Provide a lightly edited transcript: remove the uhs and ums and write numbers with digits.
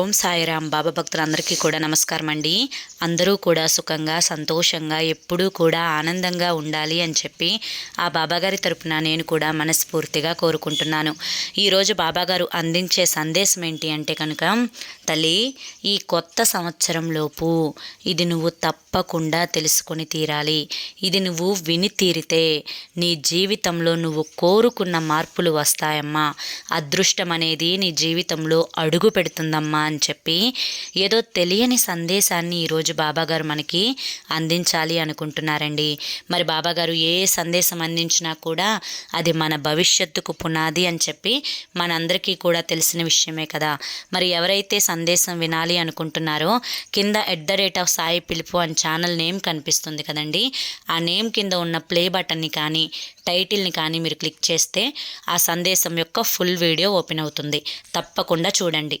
ఓం సాయిరామ్. బాబా భక్తులందరికీ కూడా నమస్కారం అండి. అందరూ కూడా సుఖంగా సంతోషంగా ఎప్పుడూ కూడా ఆనందంగా ఉండాలి అని చెప్పి ఆ బాబాగారి తరపున నేను కూడా మనస్ఫూర్తిగా కోరుకుంటున్నాను. ఈరోజు బాబాగారు అందించే సందేశం ఏంటి అంటే కనుక, తల్లి, ఈ కొత్త సంవత్సరంలోపు ఇది నువ్వు తప్పకుండా తెలుసుకొని తీరాలి. ఇది నువ్వు విని తీరితే నీ జీవితంలో నువ్వు కోరుకున్న మార్పులు వస్తాయమ్మా. అదృష్టం అనేది నీ జీవితంలో అడుగు పెడుతుందమ్మా అని చెప్పి ఏదో తెలియని సందేశాన్ని ఈరోజు బాబాగారు మనకి అందించాలి అనుకుంటున్నారండి. మరి బాబాగారు ఏ సందేశం అందించినా కూడా అది మన భవిష్యత్తుకు పునాది అని చెప్పి మనందరికీ కూడా తెలిసిన విషయమే కదా. మరి ఎవరైతే సందేశం వినాలి అనుకుంటున్నారో కింద @సాయి పిలుపు అని ఛానల్ నేమ్ కనిపిస్తుంది కదండి. ఆ నేమ్ కింద ఉన్న ప్లే బటన్ని కానీ టైటిల్ని కానీ మీరు క్లిక్ చేస్తే ఆ సందేశం యొక్క ఫుల్ వీడియో ఓపెన్ అవుతుంది. తప్పకుండా చూడండి.